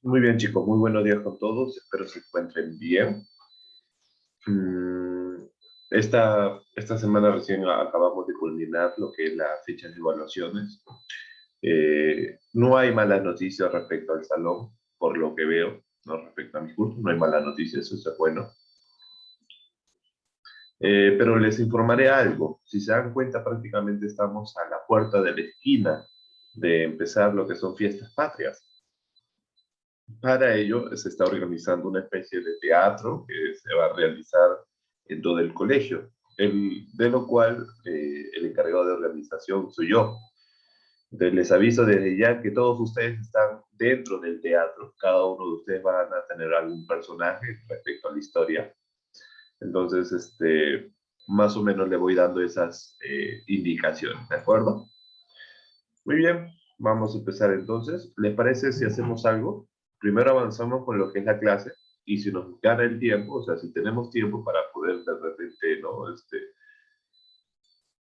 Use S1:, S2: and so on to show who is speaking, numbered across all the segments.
S1: Muy bien, chicos, muy buenos días con todos. Espero se encuentren bien. Mm, esta semana recién acabamos de culminar lo que es la fecha de evaluaciones. No hay malas noticias respecto al salón, por lo que veo, no respecto a mi curso, no hay malas noticias, eso es bueno. Pero les informaré algo. Si se dan cuenta, prácticamente estamos a la puerta de la esquina de empezar lo que son fiestas patrias. Para ello se está organizando una especie de teatro que se va a realizar en todo el colegio, de lo cual el encargado de organización soy yo. Entonces les aviso desde ya que todos ustedes están dentro del teatro, cada uno de ustedes van a tener algún personaje respecto a la historia. Entonces, más o menos le voy dando esas indicaciones, ¿de acuerdo? Muy bien, vamos a empezar entonces. ¿Les parece si hacemos algo? Primero avanzamos con lo que es la clase y si nos gana el tiempo, o sea, si tenemos tiempo para poder de repente, ¿no?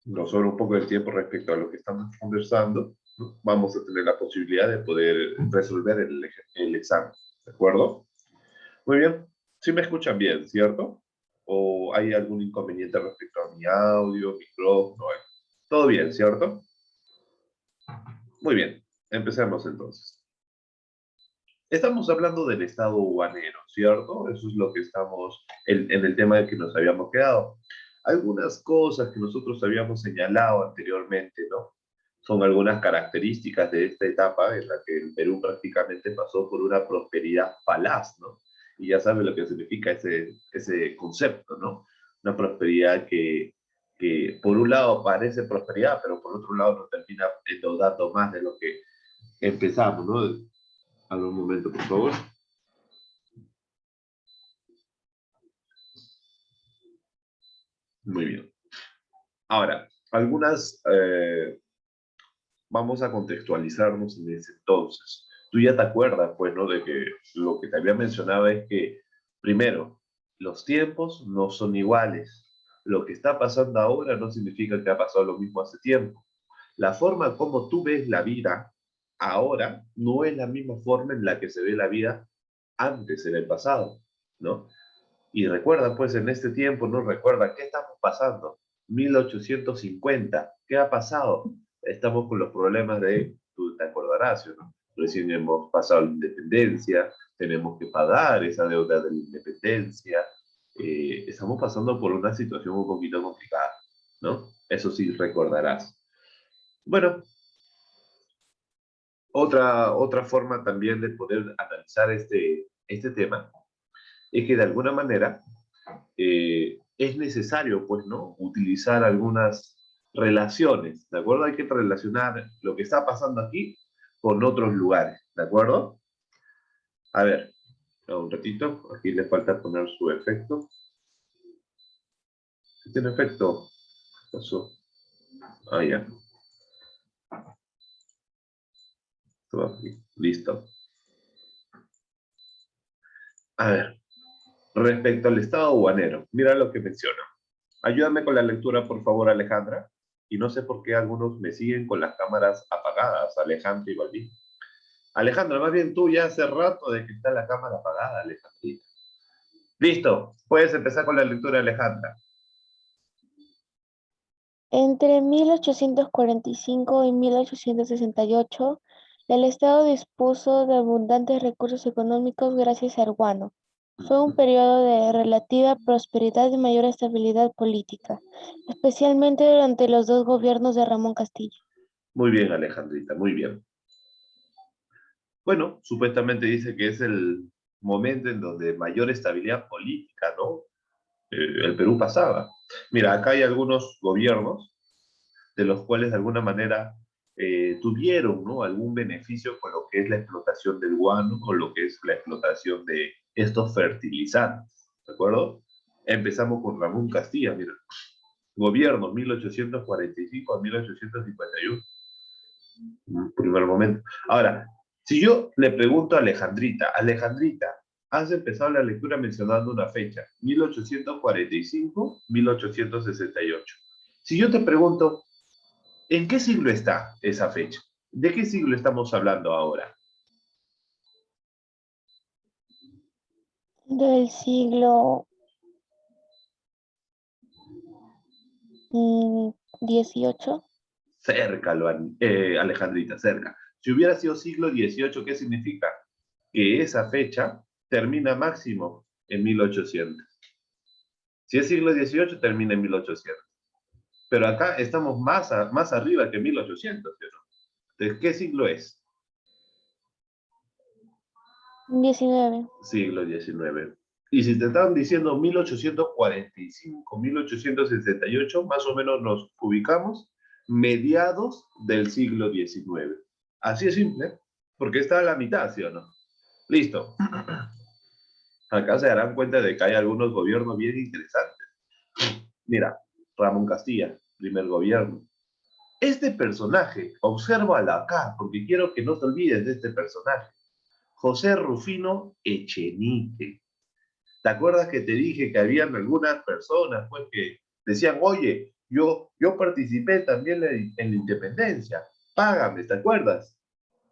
S1: Nos sobra un poco de tiempo respecto a lo que estamos conversando, ¿no? Vamos a tener la posibilidad de poder resolver el examen, ¿de acuerdo? Muy bien, sí me escuchan bien, ¿cierto? ¿O hay algún inconveniente respecto a mi audio, micrófono? Todo bien, ¿cierto? Muy bien, empecemos entonces. Estamos hablando del estado guanero, ¿cierto? Eso es lo que estamos en el tema de que nos habíamos quedado. Algunas cosas que nosotros habíamos señalado anteriormente, ¿no? Son algunas características de esta etapa en la que el Perú prácticamente pasó por una prosperidad falaz, ¿no? Y ya sabe lo que significa ese concepto, ¿no? Una prosperidad que por un lado parece prosperidad, pero por otro lado nos termina endeudando más de lo que empezamos, ¿no? Algún momento, por favor. Muy bien. Ahora, vamos a contextualizarnos en ese entonces. Tú ya te acuerdas, pues, ¿no? De que lo que te había mencionado es que, primero, los tiempos no son iguales. Lo que está pasando ahora no significa que ha pasado lo mismo hace tiempo. La forma como tú ves la vida ahora no es la misma forma en la que se ve la vida antes, en el pasado, ¿no? Y recuerda, pues, en este tiempo, no recuerda, ¿qué estamos pasando? 1850, ¿qué ha pasado? Estamos con los problemas tú te acordarás, ¿no? Recién hemos pasado la independencia, tenemos que pagar esa deuda de la independencia, estamos pasando por una situación un poquito complicada, ¿no? Eso sí recordarás. Bueno, otra forma también de poder analizar este tema es que de alguna manera es necesario, pues, ¿no? Utilizar algunas relaciones, ¿de acuerdo? Hay que relacionar lo que está pasando aquí con otros lugares, ¿de acuerdo? A ver, un ratito, aquí le falta poner su efecto. ¿Sí tiene efecto? Pasó. Ah, ya. Todo aquí. Listo. A ver, respecto al estado aduanero, mira lo que menciona. Ayúdame con la lectura, por favor, Alejandra. Y no sé por qué algunos me siguen con las cámaras apagadas, Alejandra y Balbín. Alejandra, más bien tú ya hace rato de que está la cámara apagada, Alejandrita. Listo, puedes empezar con la lectura, Alejandra.
S2: Entre 1845 y 1868, el Estado dispuso de abundantes recursos económicos gracias a Arguano. Fue un periodo de relativa prosperidad y mayor estabilidad política, especialmente durante los dos gobiernos de Ramón Castillo.
S1: Muy bien, Alejandrita, muy bien. Bueno, supuestamente dice que es el momento en donde mayor estabilidad política, ¿no? El Perú pasaba. Mira, acá hay algunos gobiernos de los cuales de alguna manera tuvieron, ¿no? Algún beneficio con lo que es la explotación del guano o lo que es la explotación de estos fertilizantes, ¿de acuerdo? Empezamos con Ramón Castilla, mira, gobierno 1845 a 1851, un primer momento. Ahora, si yo le pregunto a Alejandrita, Alejandrita, has empezado la lectura mencionando una fecha, 1845, 1868. Si yo te pregunto, ¿en qué siglo está esa fecha? ¿De qué siglo estamos hablando ahora?
S2: del siglo 18.
S1: Cerca, Alejandrita, cerca. Si hubiera sido siglo XVIII, ¿qué significa? Que esa fecha termina máximo en 1800. Si es siglo XVIII, termina en 1800. Pero acá estamos más arriba que 1800, ¿sí o no? Entonces, ¿qué siglo es?
S2: 19.
S1: Siglo XIX. Y si te están diciendo 1845, 1868, más o menos nos ubicamos mediados del siglo XIX. Así es simple, porque está a la mitad, ¿sí o no? Listo. Acá se darán cuenta de que hay algunos gobiernos bien interesantes. Mira, Ramón Castilla, primer gobierno. Este personaje, obsérvalo acá, porque quiero que no te olvides de este personaje. José Rufino Echenique. ¿Te acuerdas que te dije que habían algunas personas pues, que decían, oye, yo participé también en la independencia, págame, ¿te acuerdas?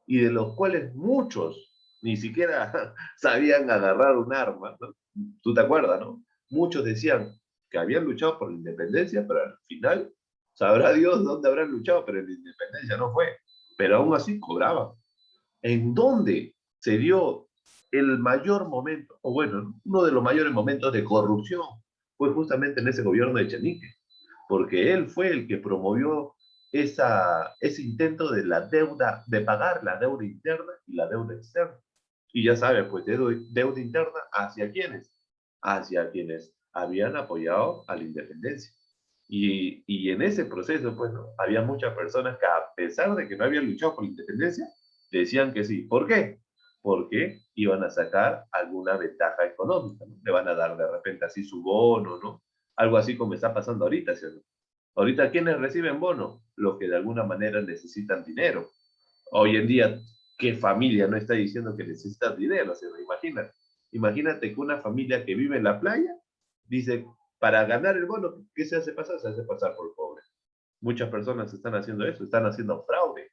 S1: Y de los cuales muchos ni siquiera sabían agarrar un arma, ¿no? ¿Tú te acuerdas, no? Muchos decían que habían luchado por la independencia, pero al final sabrá Dios dónde habrán luchado, pero la independencia no fue. Pero aún así cobraban. ¿En dónde se dio el mayor momento, o bueno, uno de los mayores momentos de corrupción? Fue justamente en ese gobierno de Echenique, porque él fue el que promovió ese intento de la deuda, de pagar la deuda interna y la deuda externa. Y ya sabes, pues deuda interna hacia quiénes, hacia quienes habían apoyado a la independencia. Y en ese proceso, pues, ¿no? Había muchas personas que a pesar de que no habían luchado por la independencia, decían que sí. ¿Por qué? Porque iban a sacar alguna ventaja económica, ¿no? Le van a dar de repente así su bono, ¿no? Algo así como está pasando ahorita, ¿sí? Ahorita, ¿quiénes reciben bono? Los que de alguna manera necesitan dinero. Hoy en día, ¿qué familia no está diciendo que necesita dinero? ¿Se lo imaginan? Imagínate que una familia que vive en la playa dice, para ganar el bono, ¿qué se hace pasar? Se hace pasar por pobre. Muchas personas están haciendo eso, están haciendo fraude.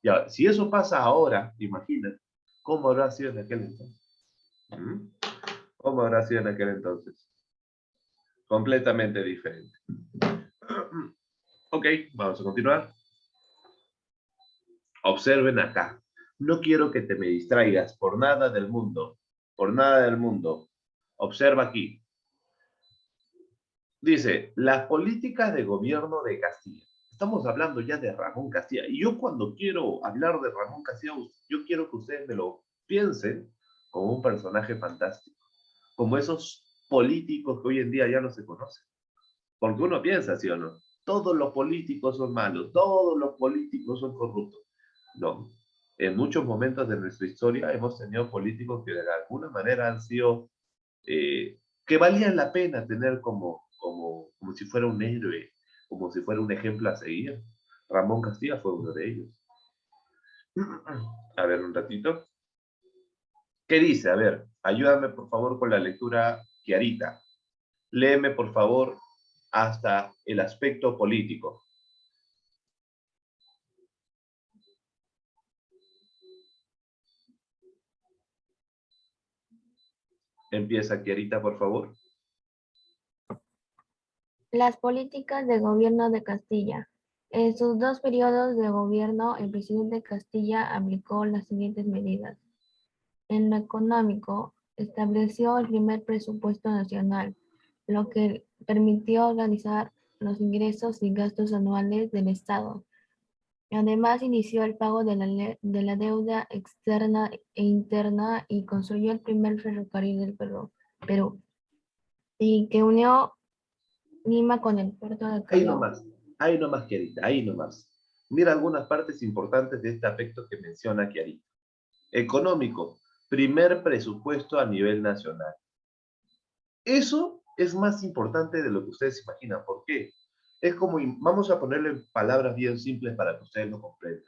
S1: Ya, si eso pasa ahora, imagina, ¿cómo habrá sido en aquel entonces? ¿Mm? ¿Cómo habrá sido en aquel entonces? Completamente diferente. Ok, vamos a continuar. Observen acá. No quiero que te me distraigas por nada del mundo. Por nada del mundo. Observa aquí. Dice, las políticas de gobierno de Castilla. Estamos hablando ya de Ramón Castilla. Y yo cuando quiero hablar de Ramón Castilla, yo quiero que ustedes me lo piensen como un personaje fantástico. Como esos políticos que hoy en día ya no se conocen. Porque uno piensa, ¿sí o no? Todos los políticos son malos, todos los políticos son corruptos. No. En muchos momentos de nuestra historia hemos tenido políticos que de alguna manera han sido, que valían la pena tener como si fuera un héroe, como si fuera un ejemplo a seguir. Ramón Castilla fue uno de ellos. A ver, un ratito. ¿Qué dice? A ver, ayúdame por favor con la lectura, Kiarita. Léeme por favor hasta el aspecto político. Empieza, Kiarita, por favor.
S3: Las políticas de gobierno de Castilla. En sus 2 periodos de gobierno, el presidente Castilla aplicó las siguientes medidas. En lo económico, estableció el primer presupuesto nacional, lo que permitió organizar los ingresos y gastos anuales del Estado. Además, inició el pago de la deuda externa e interna y construyó el primer ferrocarril del Perú, y que unió Lima con el puerto de Callao.
S1: Ahí nomás, Kiarita, ahí nomás. Mira algunas partes importantes de este aspecto que menciona Kiarita. Económico, primer presupuesto a nivel nacional. Eso es más importante de lo que ustedes imaginan. ¿Por qué? Es como, vamos a ponerle palabras bien simples para que ustedes lo comprendan.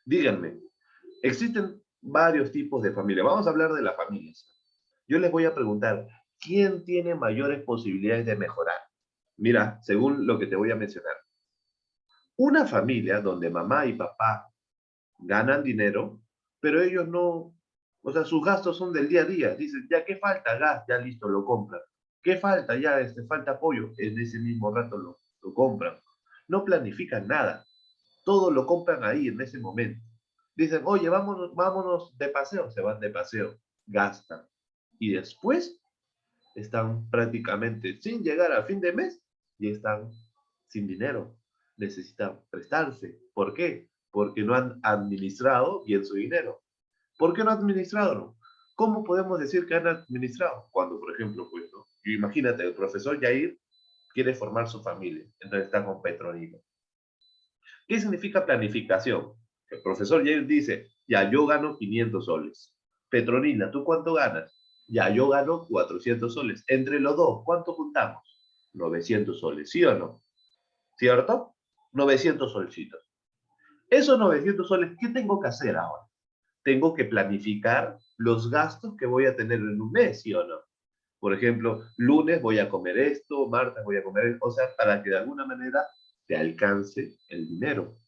S1: Díganme, existen varios tipos de familia. Vamos a hablar de las familias. Yo les voy a preguntar, ¿quién tiene mayores posibilidades de mejorar? Mira, según lo que te voy a mencionar. Una familia donde mamá y papá ganan dinero, pero ellos O sea, sus gastos son del día a día. Dicen, ya, ¿qué falta? Gas, ya listo, lo compran. ¿Qué falta? Ya, falta pollo. En ese mismo rato lo compran. No planifican nada. Todo lo compran ahí, en ese momento. Dicen, oye, vámonos de paseo. Se van de paseo. Gastan. Y después están prácticamente sin llegar a fin de mes y están sin dinero. Necesitan prestarse. ¿Por qué? Porque no han administrado bien su dinero. ¿Por qué no administraron? ¿Cómo podemos decir que han administrado? Cuando, por ejemplo, pues, ¿no? Imagínate, el profesor Yair quiere formar su familia, entonces está con Petronila. ¿Qué significa planificación? El profesor Yair dice, ya, yo gano 500 soles. Petronila, ¿tú cuánto ganas? Ya, yo gano 400 soles. Entre los dos, ¿cuánto juntamos? 900 soles, ¿sí o no? ¿Cierto? 900 solcitos. Esos 900 soles, ¿qué tengo que hacer ahora? Tengo que planificar los gastos que voy a tener en un mes, ¿sí o no? Por ejemplo, lunes voy a comer esto, martes voy a comer esto, o sea, para que de alguna manera te alcance el dinero.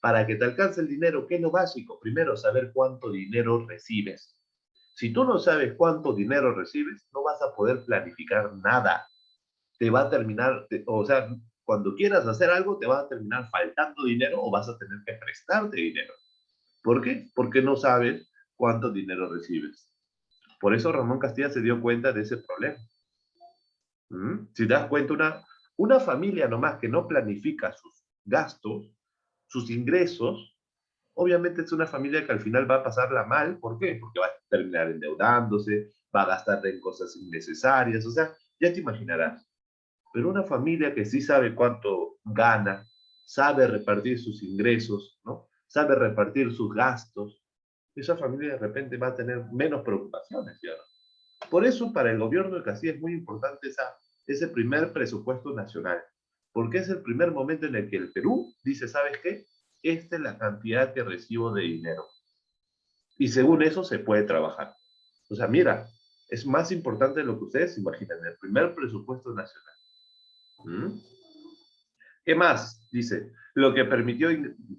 S1: Para que te alcance el dinero, ¿qué es lo básico? Primero, saber cuánto dinero recibes. Si tú no sabes cuánto dinero recibes, no vas a poder planificar nada. Te va a terminar, o sea, cuando quieras hacer algo, te va a terminar faltando dinero o vas a tener que prestarte dinero. ¿Por qué? Porque no sabes cuánto dinero recibes. Por eso Ramón Castilla se dio cuenta de ese problema. Si te das cuenta, una familia nomás que no planifica sus gastos, sus ingresos, obviamente es una familia que al final va a pasarla mal. ¿Por qué? Porque va a terminar endeudándose, va a gastar en cosas innecesarias, o sea, ya te imaginarás. Pero una familia que sí sabe cuánto gana, sabe repartir sus ingresos, ¿no? Sabe repartir sus gastos, esa familia de repente va a tener menos preocupaciones, ¿ya? Por eso para el gobierno de Castilla es muy importante ese primer presupuesto nacional, porque es el primer momento en el que el Perú dice, ¿sabes qué? Esta es la cantidad que recibo de dinero. Y según eso se puede trabajar. O sea, mira, es más importante de lo que ustedes imaginan, el primer presupuesto nacional. ¿Mm? ¿Qué más? Dice, lo que permitió,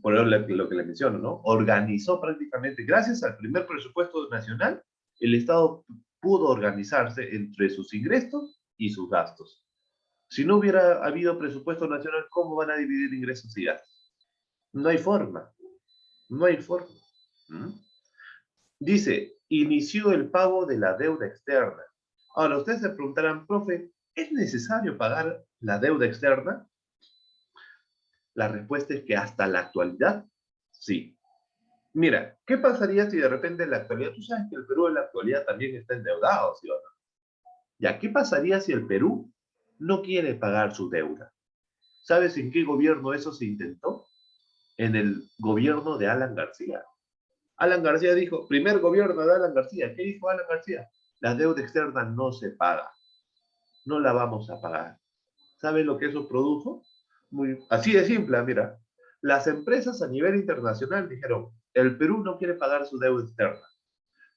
S1: por lo que le menciono, ¿no? Organizó prácticamente, gracias al primer presupuesto nacional, el Estado pudo organizarse entre sus ingresos y sus gastos. Si no hubiera habido presupuesto nacional, ¿cómo van a dividir ingresos y gastos? No hay forma, no hay forma. ¿Mm? Dice, inició el pago de la deuda externa. Ahora, ustedes se preguntarán, profe, ¿es necesario pagar la deuda externa? La respuesta es que hasta la actualidad, sí. Mira, ¿qué pasaría si de repente en la actualidad, tú sabes que el Perú en la actualidad también está endeudado, ¿sí o no? Ya, ¿qué pasaría si el Perú no quiere pagar su deuda? ¿Sabes en qué gobierno eso se intentó? En el gobierno de Alan García. Alan García dijo, primer gobierno de Alan García. ¿Qué dijo Alan García? La deuda externa no se paga. No la vamos a pagar. ¿Sabes lo que eso produjo? Así de simple, mira. Las empresas a nivel internacional dijeron, el Perú no quiere pagar su deuda externa.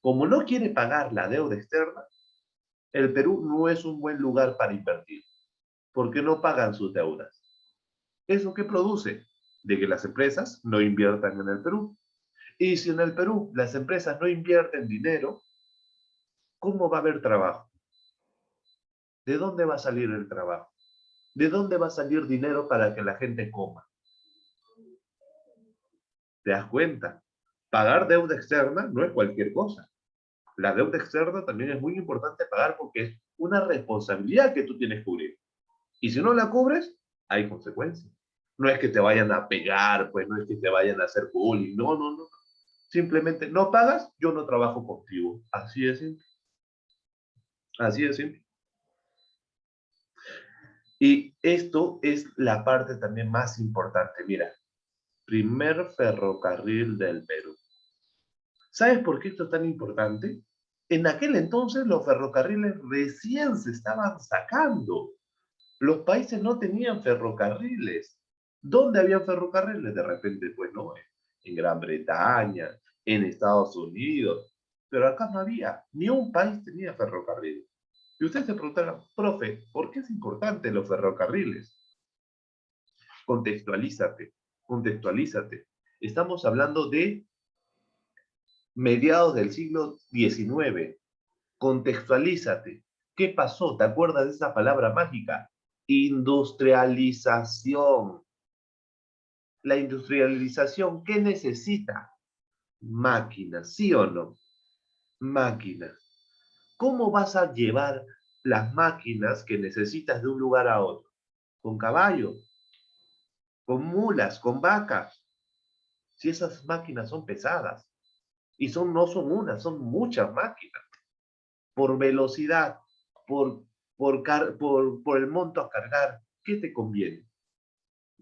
S1: Como no quiere pagar la deuda externa, el Perú no es un buen lugar para invertir, porque no pagan sus deudas. ¿Eso qué produce? De que las empresas no inviertan en el Perú. Y si en el Perú las empresas no invierten dinero, ¿cómo va a haber trabajo? ¿De dónde va a salir el trabajo? ¿De dónde va a salir dinero para que la gente coma? ¿Te das cuenta? Pagar deuda externa no es cualquier cosa. La deuda externa también es muy importante pagar porque es una responsabilidad que tú tienes que cubrir. Y si no la cubres, hay consecuencias. No es que te vayan a pegar, pues no es que te vayan a hacer bullying, no, no, no. Simplemente no pagas, yo no trabajo contigo. Así es simple. Así es simple. Y esto es la parte también más importante. Mira, primer ferrocarril del Perú. ¿Sabes por qué esto es tan importante? En aquel entonces los ferrocarriles recién se estaban sacando. Los países no tenían ferrocarriles. ¿Dónde habían ferrocarriles? De repente, pues no, en Gran Bretaña, en Estados Unidos. Pero acá no había, ni un país tenía ferrocarriles. Y ustedes se preguntarán, profe, ¿por qué es importante los ferrocarriles? Contextualízate, contextualízate. Estamos hablando de mediados del siglo XIX. Contextualízate. ¿Qué pasó? ¿Te acuerdas de esa palabra mágica? Industrialización. La industrialización, ¿qué necesita? Máquinas, ¿sí o no? Máquinas. ¿Cómo vas a llevar las máquinas que necesitas de un lugar a otro? ¿Con caballo? ¿Con mulas? ¿Con vacas? Si esas máquinas son pesadas. Y no son una, son muchas máquinas. Por velocidad, por, por el monto a cargar, ¿qué te conviene?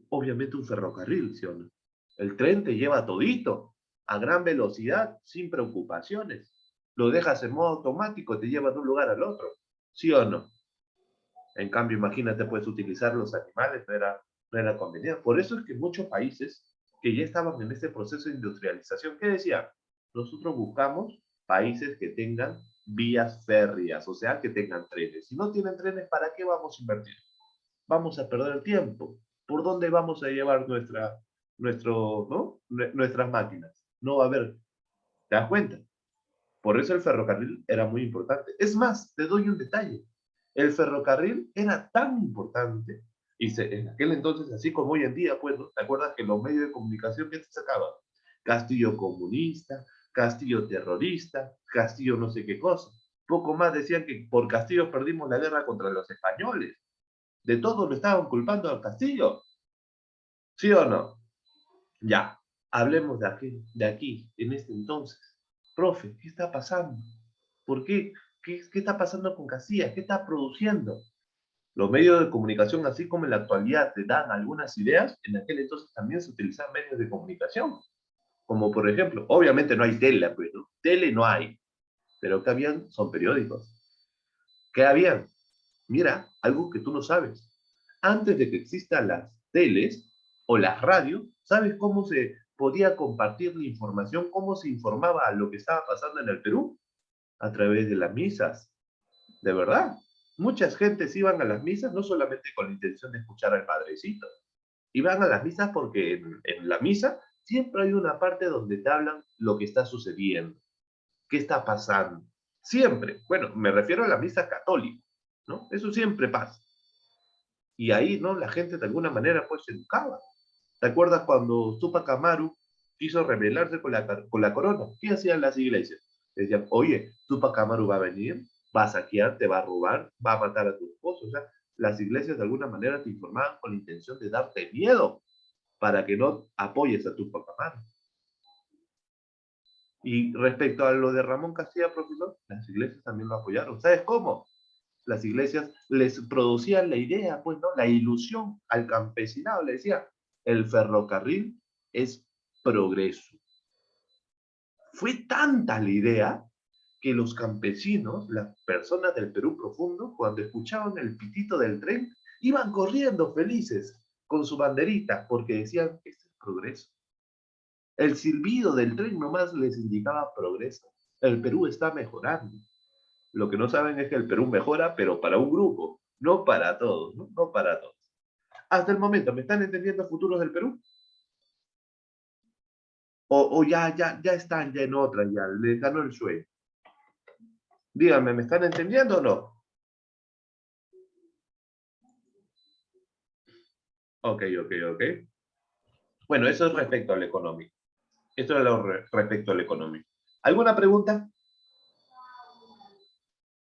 S1: Obviamente un ferrocarril, ¿sí o no? El tren te lleva todito, a gran velocidad, sin preocupaciones. Lo dejas en modo automático, te lleva de un lugar al otro, ¿sí o no? En cambio, imagínate, puedes utilizar los animales, no era conveniente. Por eso es que muchos países que ya estaban en este proceso de industrialización, ¿qué decían? Nosotros buscamos países que tengan vías férreas, o sea, que tengan trenes. Si no tienen trenes, ¿para qué vamos a invertir? Vamos a perder tiempo. ¿Por dónde vamos a llevar nuestras máquinas? No va a haber. ¿Te das cuenta? Por eso el ferrocarril era muy importante. Es más, te doy un detalle. El ferrocarril era tan importante, en aquel entonces, así como hoy en día, pues, ¿no? ¿Te acuerdas que los medios de comunicación que se sacaban? Castillo comunista, Castillo terrorista, Castillo no sé qué cosa. Poco más decían que por Castillo perdimos la guerra contra los españoles. De todo lo estaban culpando al Castillo. ¿Sí o no? Ya, hablemos de aquí, en este entonces. Profe, ¿qué está pasando? ¿Por qué? ¿Qué está pasando con Casillas? ¿Qué está produciendo? Los medios de comunicación, así como en la actualidad te dan algunas ideas, en aquel entonces también se utilizaban medios de comunicación. Como por ejemplo, obviamente no hay tele, pues, ¿no? Tele no hay, pero ¿qué habían? Son periódicos. ¿Qué habían? Mira, algo que tú no sabes. Antes de que existan las teles o las radios, ¿sabes cómo se podía compartir la información? ¿Cómo se informaba a lo que estaba pasando en el Perú? A través de las misas. De verdad. Muchas gentes iban a las misas no solamente con la intención de escuchar al padrecito. Iban a las misas porque en la misa siempre hay una parte donde te hablan lo que está sucediendo. ¿Qué está pasando? Siempre. Bueno, me refiero a la misa católica, ¿no? Eso siempre pasa. Y ahí, ¿no? La gente de alguna manera pues se educaba. ¿Te acuerdas cuando Tupac Amaru quiso rebelarse con la corona? ¿Qué hacían las iglesias? Decían, oye, Tupac Amaru va a venir, va a saquear, te va a robar, va a matar a tu esposo. O sea, las iglesias de alguna manera te informaban con la intención de darte miedo para que no apoyes a Tupac Amaru. Y respecto a lo de Ramón Castilla, profesor, las iglesias también lo apoyaron. ¿Sabes cómo? Las iglesias les producían la idea, pues, ¿no? La ilusión al campesinado. Le decía, el ferrocarril es progreso. Fue tanta la idea que los campesinos, las personas del Perú profundo, cuando escuchaban el pitito del tren, iban corriendo felices con su banderita, porque decían, este es progreso. El silbido del tren nomás les indicaba progreso. El Perú está mejorando. Lo que no saben es que el Perú mejora, pero para un grupo, no para todos, ¿no? No para todos. Hasta el momento, ¿me están entendiendo futuros del Perú? O ya están ya en otra, ya les ganó el sueño. Díganme, ¿me están entendiendo o no? Ok. Bueno, eso es respecto al económico. Esto es lo respecto al económico. ¿Alguna pregunta?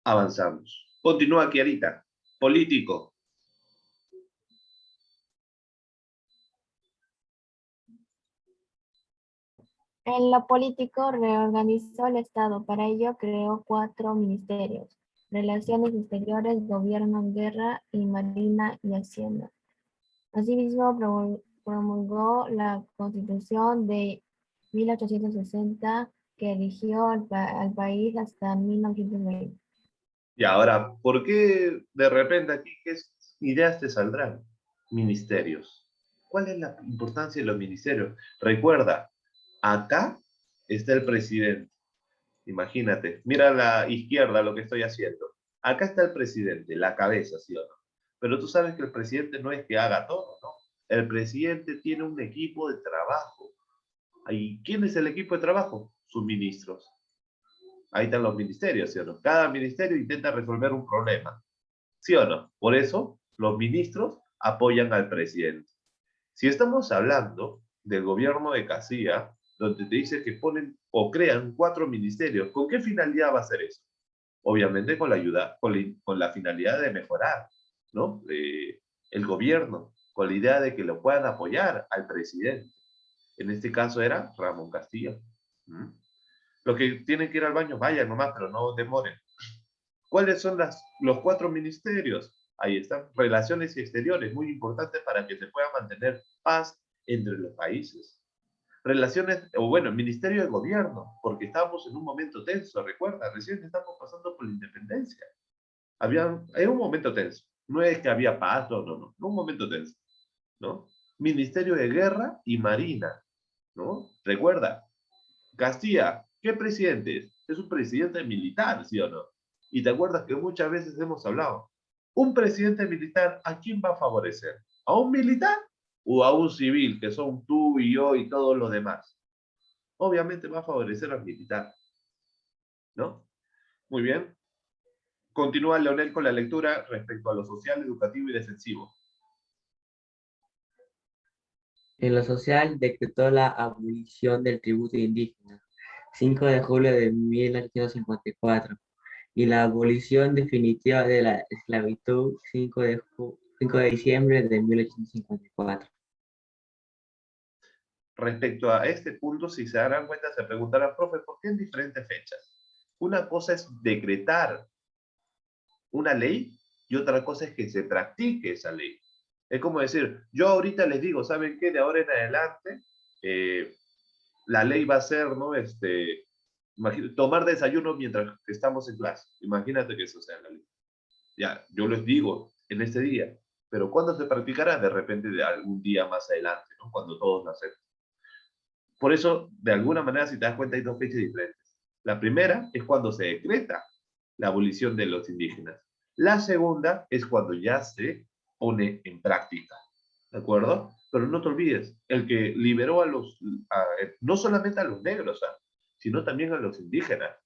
S1: Avanzamos. Continúa, Kiarita. Político.
S3: En lo político, reorganizó el Estado. Para ello, creó 4 ministerios: Relaciones Exteriores, Gobierno, Guerra y Marina y Hacienda. Asimismo, promulgó la Constitución de 1860, que eligió al país hasta 1920.
S1: Y ahora, ¿por qué de repente aquí qué ideas te saldrán? Ministerios. ¿Cuál es la importancia de los ministerios? Recuerda, acá está el presidente. Imagínate, mira a la izquierda lo que estoy haciendo. Acá está el presidente, la cabeza, ¿sí o no? Pero tú sabes que el presidente no es que haga todo, ¿no? El presidente tiene un equipo de trabajo. ¿Y quién es el equipo de trabajo? sus ministros. Ahí están los ministerios, ¿sí o no? Cada ministerio intenta resolver un problema, ¿sí o no? Por eso, los ministros apoyan al presidente. Si estamos hablando del gobierno de Castilla, donde te dice que ponen o crean 4 ministerios, ¿con qué finalidad va a ser eso? Obviamente con la ayuda, con la finalidad de mejorar, ¿no? El gobierno, con la idea de que lo puedan apoyar al presidente. En este caso era Ramón Castilla. ¿Mm? Los que tienen que ir al baño, vayan nomás, pero no demoren. ¿Cuáles son los 4 ministerios? Ahí están, relaciones exteriores, muy importante para que se pueda mantener paz entre los países. Relaciones, o bueno, Ministerio de Gobierno, porque estábamos en un momento tenso, recuerda, recién estamos pasando por la independencia. Era un momento tenso. No es que había paz, no, un momento tenso, ¿no? Ministerio de Guerra y Marina, ¿no? Recuerda, Castilla, ¿qué presidente es? Es un presidente militar, ¿sí o no? Y te acuerdas que muchas veces hemos hablado, un presidente militar, ¿a quién va a favorecer? ¿A un militar o a un civil, que son tú y yo y todos los demás? Obviamente va a favorecer al militar, ¿no? Muy bien. Continúa Leonel con la lectura respecto a lo social, educativo y defensivo.
S4: En lo social, decretó la abolición del tributo indígena, 5 de julio de 1854, y la abolición definitiva de la esclavitud, 5 de diciembre de 1854.
S1: Respecto a este punto, si se darán cuenta, se preguntarán, profe, ¿por qué en diferentes fechas? Una cosa es decretar una ley y otra cosa es que se practique esa ley. Es como decir, yo ahorita les digo, ¿saben qué? De ahora en adelante, la ley va a ser, ¿no? Tomar desayuno mientras estamos en clase. Imagínate que eso sea la ley. Ya, yo les digo en este día, pero ¿cuándo se practicará? De repente, de algún día más adelante, ¿no? Cuando todos nacemos. Por eso, de alguna manera, si te das cuenta, hay 2 fechas diferentes. La primera es cuando se decreta la abolición de los indígenas. La segunda es cuando ya se pone en práctica. ¿De acuerdo? Pero no te olvides, el que liberó no solamente a los negros, sino también a los indígenas.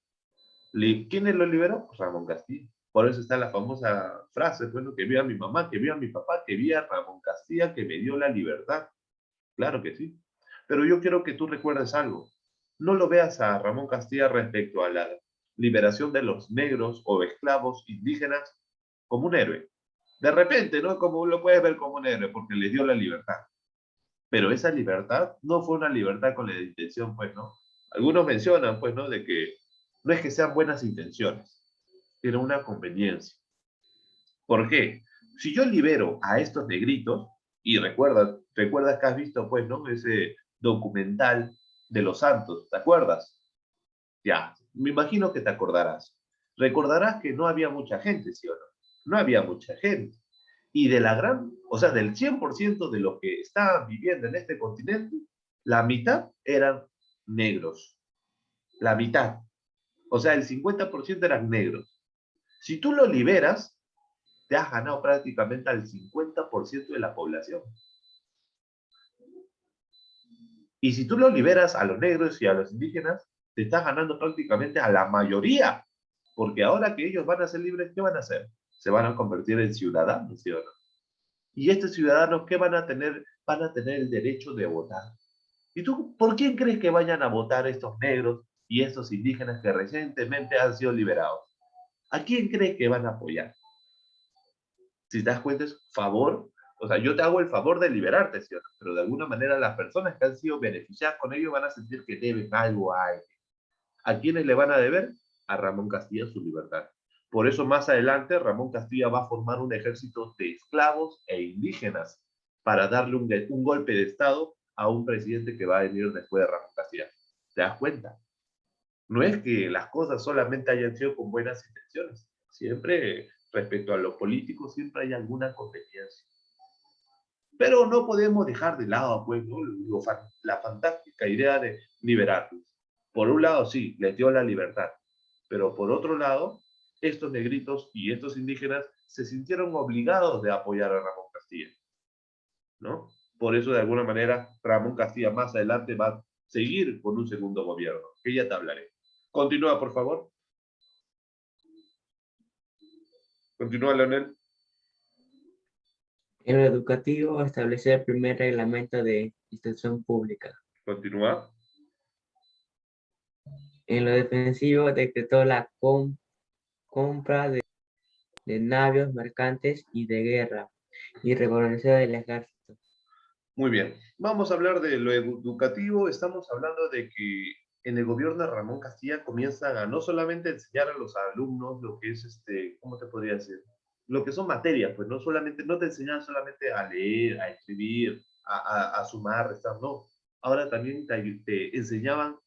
S1: ¿Quiénes lo liberó? Pues Ramón Castilla. Por eso está la famosa frase, bueno, que viva mi mamá, que viva mi papá, que viva Ramón Castilla, que me dio la libertad. Claro que sí. Pero yo quiero que tú recuerdes algo. No lo veas a Ramón Castilla respecto a la liberación de los negros o esclavos indígenas como un héroe. De repente, ¿no? Como lo puedes ver como un héroe, porque les dio la libertad. Pero esa libertad no fue una libertad con la intención, pues, ¿no? Algunos mencionan, pues, ¿no? De que no es que sean buenas intenciones, era una conveniencia. ¿Por qué? Si yo libero a estos negritos, y recuerdas que has visto, pues, ¿no? Ese documental de los santos, ¿te acuerdas? Ya, me imagino que te acordarás. Recordarás que no había mucha gente, ¿sí o no? No había mucha gente. Y o sea, del 100% de los que estaban viviendo en este continente, la mitad eran negros. La mitad. O sea, el 50% eran negros. Si tú lo liberas, te has ganado prácticamente al 50% de la población. Y si tú lo liberas a los negros y a los indígenas, te estás ganando prácticamente a la mayoría. Porque ahora que ellos van a ser libres, ¿qué van a hacer? Se van a convertir en ciudadanos, ¿sí o no? Y estos ciudadanos, ¿qué van a tener? Van a tener el derecho de votar. ¿Y tú por quién crees que vayan a votar estos negros y estos indígenas que recientemente han sido liberados? ¿A quién crees que van a apoyar? Si te das cuenta, es favor. O sea, yo te hago el favor de liberarte, ¿sí o no? Pero de alguna manera las personas que han sido beneficiadas con ello van a sentir que deben algo a alguien. ¿A quiénes le van a deber? A Ramón Castilla su libertad. Por eso más adelante Ramón Castilla va a formar un ejército de esclavos e indígenas para darle un golpe de Estado a un presidente que va a venir después de Ramón Castilla. ¿Te das cuenta? No es que las cosas solamente hayan sido con buenas intenciones. Siempre, respecto a los políticos, siempre hay alguna conveniencia. Pero no podemos dejar de lado, pues, ¿no? La fantástica idea de liberarlos. Por un lado, sí, les dio la libertad. Pero por otro lado, estos negritos y estos indígenas se sintieron obligados de apoyar a Ramón Castilla, ¿no? Por eso, de alguna manera, Ramón Castilla más adelante va seguir con un segundo gobierno, que ya te hablaré. Continúa, por favor. Continúa, Leonel.
S4: En lo educativo, estableció el primer reglamento de instrucción pública.
S1: Continúa.
S4: En lo defensivo, decretó la compra de navios mercantes y de guerra y reconoció el ejército.
S1: Muy bien. Vamos a hablar de lo educativo. Estamos hablando de que en el gobierno de Ramón Castilla comienzan a no solamente enseñar a los alumnos lo que es, ¿cómo te podría decir? Lo que son materias, pues no solamente, no te enseñan solamente a leer, a escribir, a sumar, restar, no. Ahora también te enseñaban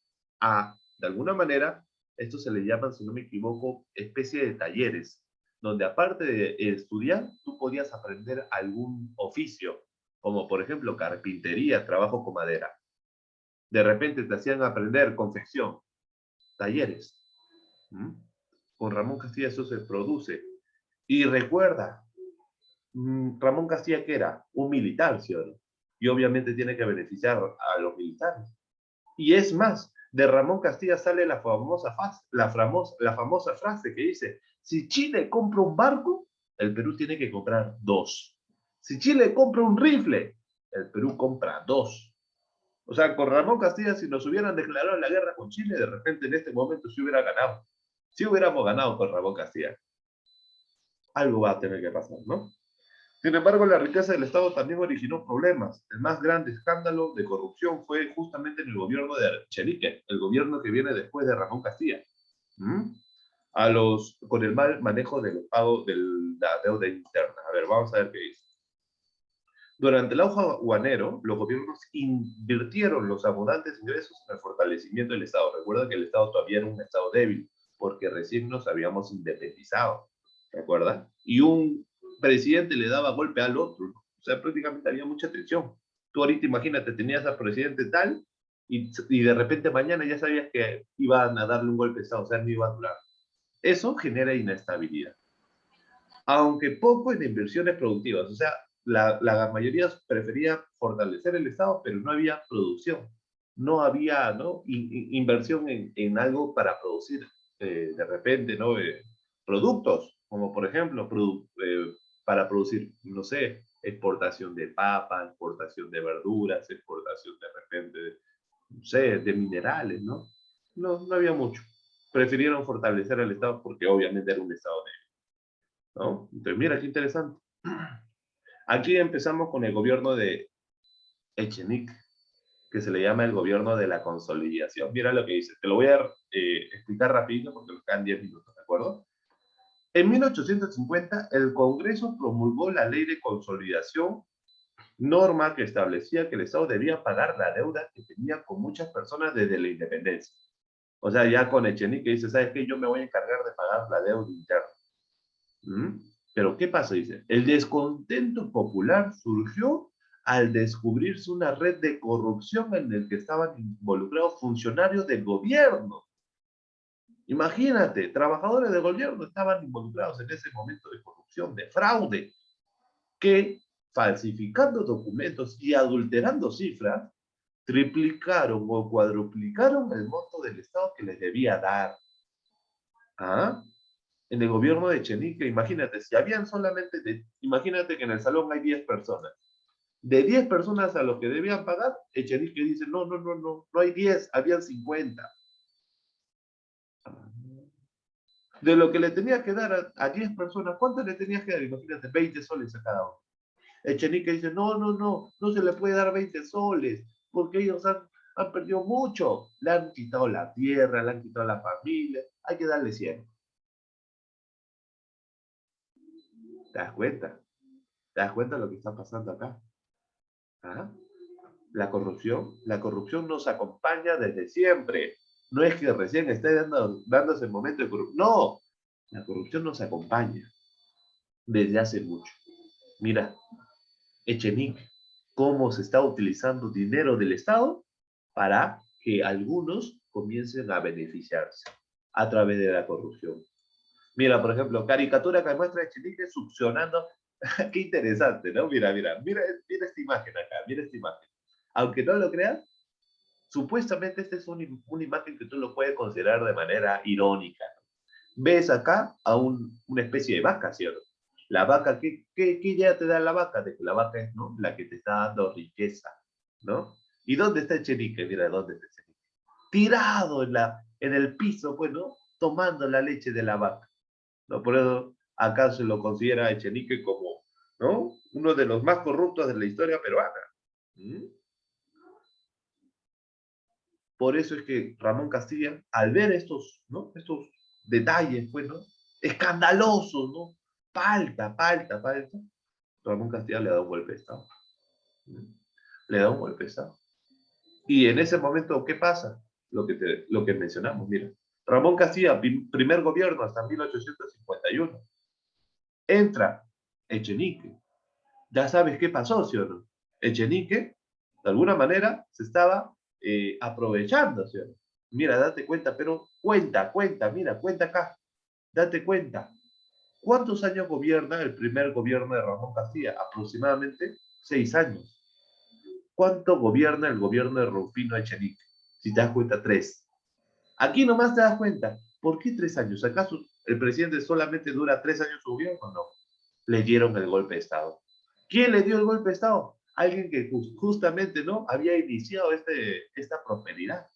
S1: a, de alguna manera, esto se le llaman, si no me equivoco, especie de talleres, donde aparte de estudiar, tú podías aprender algún oficio, como por ejemplo carpintería, trabajo con madera. De repente te hacían aprender confección, talleres. ¿Mm? Con Ramón Castilla eso se produce. Y recuerda, Ramón Castilla, ¿qué era? Un militar, ¿sí o no? Y obviamente tiene que beneficiar a los militares. Y es más, de Ramón Castilla sale la famosa frase que dice, si Chile compra un barco, el Perú tiene que comprar 2. Si Chile compra un rifle, el Perú compra 2. O sea, con Ramón Castilla, si nos hubieran declarado la guerra con Chile, de repente en este momento sí hubiera ganado. Sí hubiéramos ganado con Ramón Castilla. Algo va a tener que pasar, ¿no? Sin embargo, la riqueza del Estado también originó problemas. El más grande escándalo de corrupción fue justamente en el gobierno de Echenique, el gobierno que viene después de Ramón Castilla. Con el mal manejo del pago de la deuda interna. A ver, vamos a ver qué dice. Durante el auge aduanero, los gobiernos invirtieron los abundantes ingresos en el fortalecimiento del Estado. Recuerda que el Estado todavía era un Estado débil, porque recién nos habíamos independizado. ¿Recuerda? Y un presidente le daba golpe al otro. O sea, prácticamente había mucha tensión. Tú ahorita imagínate, tenías al presidente tal y de repente mañana ya sabías que iban a darle un golpe de Estado, o sea, no iba a durar. Eso genera inestabilidad. Aunque poco en inversiones productivas, o sea, la mayoría prefería fortalecer el Estado, pero no había producción. No había, ¿no? Inversión en algo para producir, de repente, ¿no? Productos, como por ejemplo, para producir, no sé, exportación de papa, exportación de verduras, exportación de repente, no sé, de minerales, ¿no? No había mucho. Prefirieron fortalecer el Estado porque obviamente era un Estado débil, ¿no? Entonces, mira qué interesante. Aquí empezamos con el gobierno de Echenique, que se le llama el gobierno de la consolidación. Mira lo que dice. Te lo voy a explicar rápido porque nos quedan 10 minutos, ¿de acuerdo? En 1850, el Congreso promulgó la Ley de Consolidación, norma que establecía que el Estado debía pagar la deuda que tenía con muchas personas desde la independencia. O sea, ya con Echenique dice, ¿sabes qué? Yo me voy a encargar de pagar la deuda interna. Pero ¿qué pasa? Dice, el descontento popular surgió al descubrirse una red de corrupción en el que estaban involucrados funcionarios del gobierno. Imagínate, trabajadores del gobierno estaban involucrados en ese momento de corrupción, de fraude, que falsificando documentos y adulterando cifras, triplicaron o cuadruplicaron el monto del Estado que les debía dar. ¿Ah? En el gobierno de Echenique, imagínate, si habían solamente, imagínate que en el salón hay 10 personas. De 10 personas a los que debían pagar, Echenique dice, no hay 10, habían 50. De lo que le tenía que dar a 10 personas, ¿cuánto le tenías que dar? Imagínate, 20 soles a cada uno. Echenique dice, no se le puede dar 20 soles, porque ellos han perdido mucho. Le han quitado la tierra, le han quitado la familia, hay que darle 100. ¿Te das cuenta? ¿Te das cuenta de lo que está pasando acá? ¿Ah? La corrupción nos acompaña desde siempre. No es que recién esté dándose el momento de corrupción. No, la corrupción nos acompaña desde hace mucho. Mira, Echenique, cómo se está utilizando dinero del Estado para que algunos comiencen a beneficiarse a través de la corrupción. Mira, por ejemplo, caricatura que muestra Echenique succionando. Qué interesante, ¿no? Mira esta imagen acá, mira esta imagen. Aunque no lo creas, Supuestamente esta es una imagen que tú lo puedes considerar de manera irónica. Ves acá a una especie de vaca, ¿cierto? La vaca, ¿qué idea te da la vaca? De que la vaca es, ¿no?, la que te está dando riqueza, ¿no? ¿Y dónde está Echenique? Mira, ¿dónde está Echenique? Tirado en el piso, pues, ¿no?, tomando la leche de la vaca, ¿no? Por eso acá se lo considera a Echenique como, ¿no?, uno de los más corruptos de la historia peruana. ¿Mm? Por eso es que Ramón Castilla, al ver estos, ¿no?, estos detalles, pues, ¿no?, escandalosos, ¿no?, palta, Ramón Castilla le da un golpe de Estado. Le da un golpe de Estado. Y en ese momento, ¿qué pasa? Lo que mencionamos, mira. Ramón Castilla, primer gobierno hasta 1851. Entra Echenique. Ya sabes qué pasó, ¿sí o no? Echenique, de alguna manera, se estaba aprovechando, ¿sí o no? Mira, date cuenta, pero cuenta, mira, cuenta acá. Date cuenta. ¿Cuántos años gobierna el primer gobierno de Ramón Castilla? Aproximadamente 6 años. ¿Cuánto gobierna el gobierno de Rufino Echenique? Si te das cuenta, 3. Aquí nomás te das cuenta. ¿Por qué 3 años? ¿Acaso el presidente solamente dura 3 años su gobierno? No. Le dieron el golpe de Estado. ¿Quién le dio el golpe de Estado? Alguien que justamente, ¿no?, había iniciado esta prosperidad,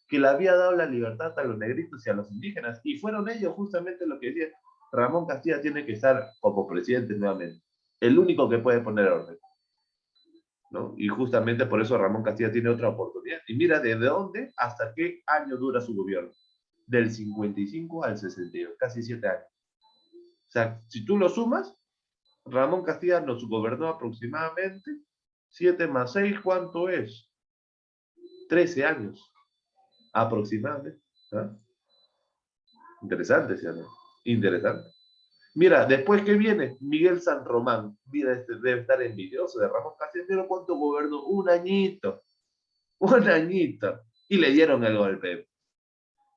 S1: que le había dado la libertad a los negritos y a los indígenas, y fueron ellos justamente lo que decían: Ramón Castilla tiene que estar como presidente nuevamente, el único que puede poner orden, ¿no? Y justamente por eso Ramón Castilla tiene otra oportunidad. Y mira, ¿desde dónde hasta qué año dura su gobierno? Del 55 al 62, casi 7 años. O sea, si tú lo sumas, Ramón Castilla nos gobernó aproximadamente 7 más 6, ¿cuánto es? 13 años, aproximadamente. ¿Ah? Interesante, ¿sí o no? Interesante. Mira, después que viene Miguel San Román, mira, este debe estar envidioso de Ramón Castilla, pero ¿cuánto gobernó? Un añito, y le dieron el golpe.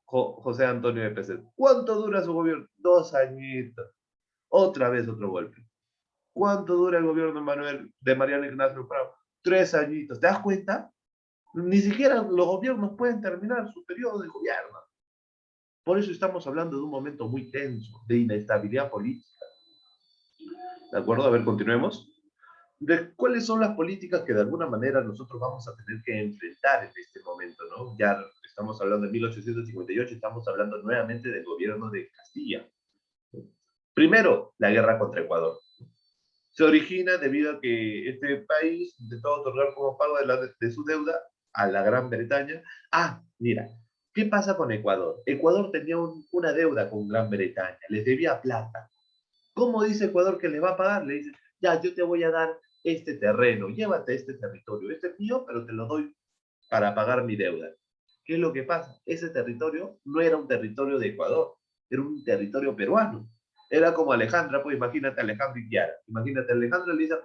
S1: José Antonio de Peset, ¿cuánto dura su gobierno? 2 añitos, otra vez otro golpe. ¿Cuánto dura el gobierno de Mariano Ignacio Prado? 3 añitos. ¿Te das cuenta? Ni siquiera los gobiernos pueden terminar su periodo de gobierno. Por eso estamos hablando de un momento muy tenso, de inestabilidad política. ¿De acuerdo? A ver, continuemos. De cuáles son las políticas que de alguna manera nosotros vamos a tener que enfrentar en este momento, ¿no? Ya estamos hablando de 1858, estamos hablando nuevamente del gobierno de Castilla. Primero, la guerra contra Ecuador. Se origina debido a que este país intentó otorgar como pago de su deuda a la Gran Bretaña. Ah, mira, ¿qué pasa con Ecuador? Ecuador tenía una deuda con Gran Bretaña, les debía plata. ¿Cómo dice Ecuador que le va a pagar? Le dice: ya, yo te voy a dar este terreno, llévate este territorio, este es mío, pero te lo doy para pagar mi deuda. ¿Qué es lo que pasa? Ese territorio no era un territorio de Ecuador, era un territorio peruano. Era como Alejandra, pues imagínate a Alejandra y Kiara. Imagínate, Alejandra le dice al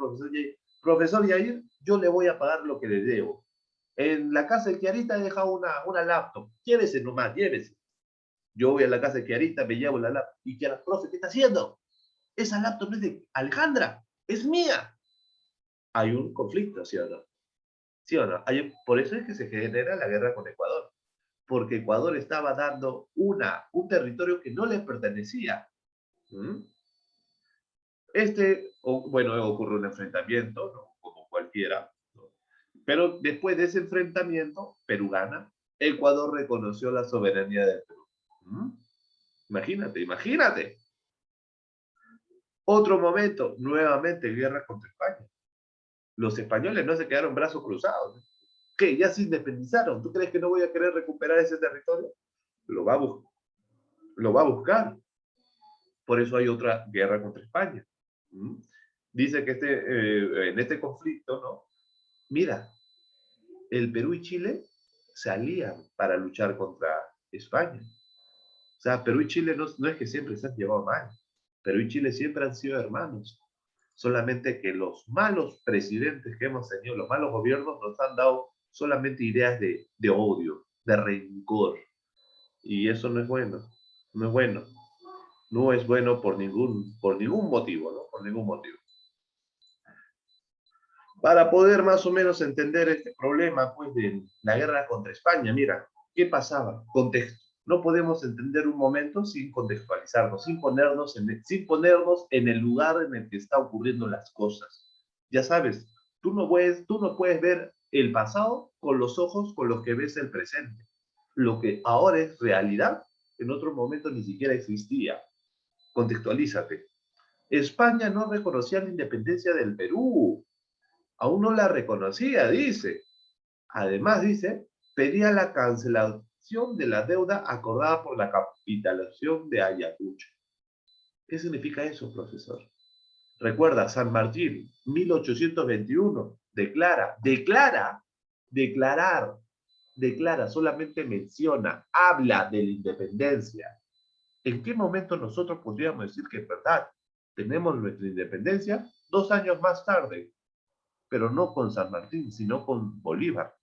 S1: profesor Yair, yo le voy a pagar lo que le debo. En la casa de Kiarita he dejado una laptop, llévese nomás, llévese. Yo voy a la casa de Kiarita, me llevo la laptop. Y Kiara: profe, ¿qué está haciendo? Esa laptop no es de Alejandra, es mía. Hay un conflicto, ¿sí o no? ¿Sí o no? Por eso es que se genera la guerra con Ecuador, porque Ecuador estaba dando un territorio que no le pertenecía. ¿Mm? Bueno, ocurre un enfrentamiento, ¿no?, como cualquiera, ¿no? Pero después de ese enfrentamiento, Perú gana. Ecuador reconoció la soberanía de Perú. ¿Mm? Imagínate. Otro momento, nuevamente guerra contra España. Los españoles no se quedaron brazos cruzados, ¿no? ¿Qué? ¿Ya se independizaron? ¿Tú crees que no voy a querer recuperar ese territorio? Lo va a buscar. Por eso hay otra guerra contra España. ¿Mm? Dice que en este conflicto, ¿no? Mira, el Perú y Chile se alían para luchar contra España. O sea, Perú y Chile no es que siempre se han llevado mal. Perú y Chile siempre han sido hermanos. Solamente que los malos presidentes que hemos tenido, los malos gobiernos, nos han dado solamente ideas de odio, de rencor. Y eso no es bueno. No es bueno. No es bueno por ningún motivo, ¿no? Por ningún motivo. Para poder más o menos entender este problema, pues, de la guerra contra España, mira, ¿qué pasaba? Contexto. No podemos entender un momento sin contextualizarnos, sin ponernos en el lugar en el que está ocurriendo las cosas. Ya sabes, tú no puedes ver el pasado con los ojos con los que ves el presente. Lo que ahora es realidad, en otro momento ni siquiera existía. Contextualízate. España no reconocía la independencia del Perú. Aún no la reconocía, dice. Además, dice, pedía la cancelación de la deuda acordada por la capitalización de Ayacucho. ¿Qué significa eso, profesor? Recuerda, San Martín, 1821, declara, solamente menciona, habla de la independencia. ¿En qué momento nosotros podríamos decir que es verdad? Tenemos nuestra independencia 2 años más tarde, pero no con San Martín, sino con Bolívar.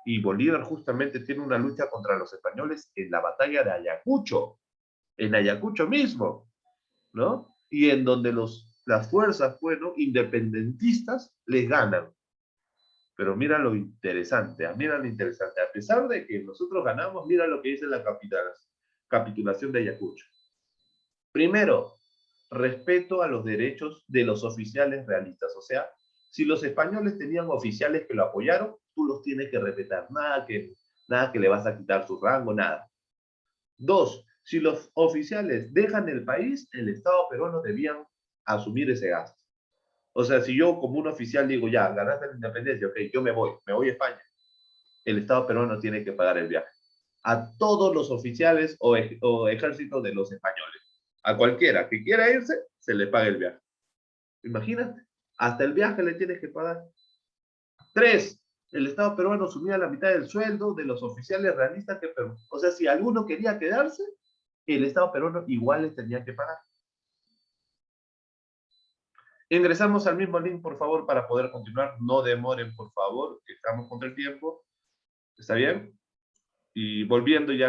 S1: Y Bolívar justamente tiene una lucha contra los españoles en la batalla de Ayacucho, en Ayacucho mismo, ¿no? Y en donde las fuerzas, bueno, independentistas les ganan. Pero mira lo interesante, a pesar de que nosotros ganamos, mira lo que dice la capitulación de Ayacucho. Primero, respeto a los derechos de los oficiales realistas. O sea, si los españoles tenían oficiales que lo apoyaron, tú los tienes que respetar. Nada que le vas a quitar su rango, nada. 2, si los oficiales dejan el país, el Estado peruano debían asumir ese gasto. O sea, si yo como un oficial digo, ya, ganaste la independencia, ok, yo me voy a España, el Estado peruano tiene que pagar el viaje. A todos los oficiales o ejércitos de los españoles. A cualquiera que quiera irse, se le paga el viaje. Imagínate, hasta el viaje le tienes que pagar. 3, el Estado peruano asumía la mitad del sueldo de los oficiales realistas que, o sea, si alguno quería quedarse, el Estado peruano igual les tenía que pagar. Ingresamos al mismo link, por favor, para poder continuar. No demoren, por favor, que estamos contra el tiempo. ¿Está bien? Y volviendo ya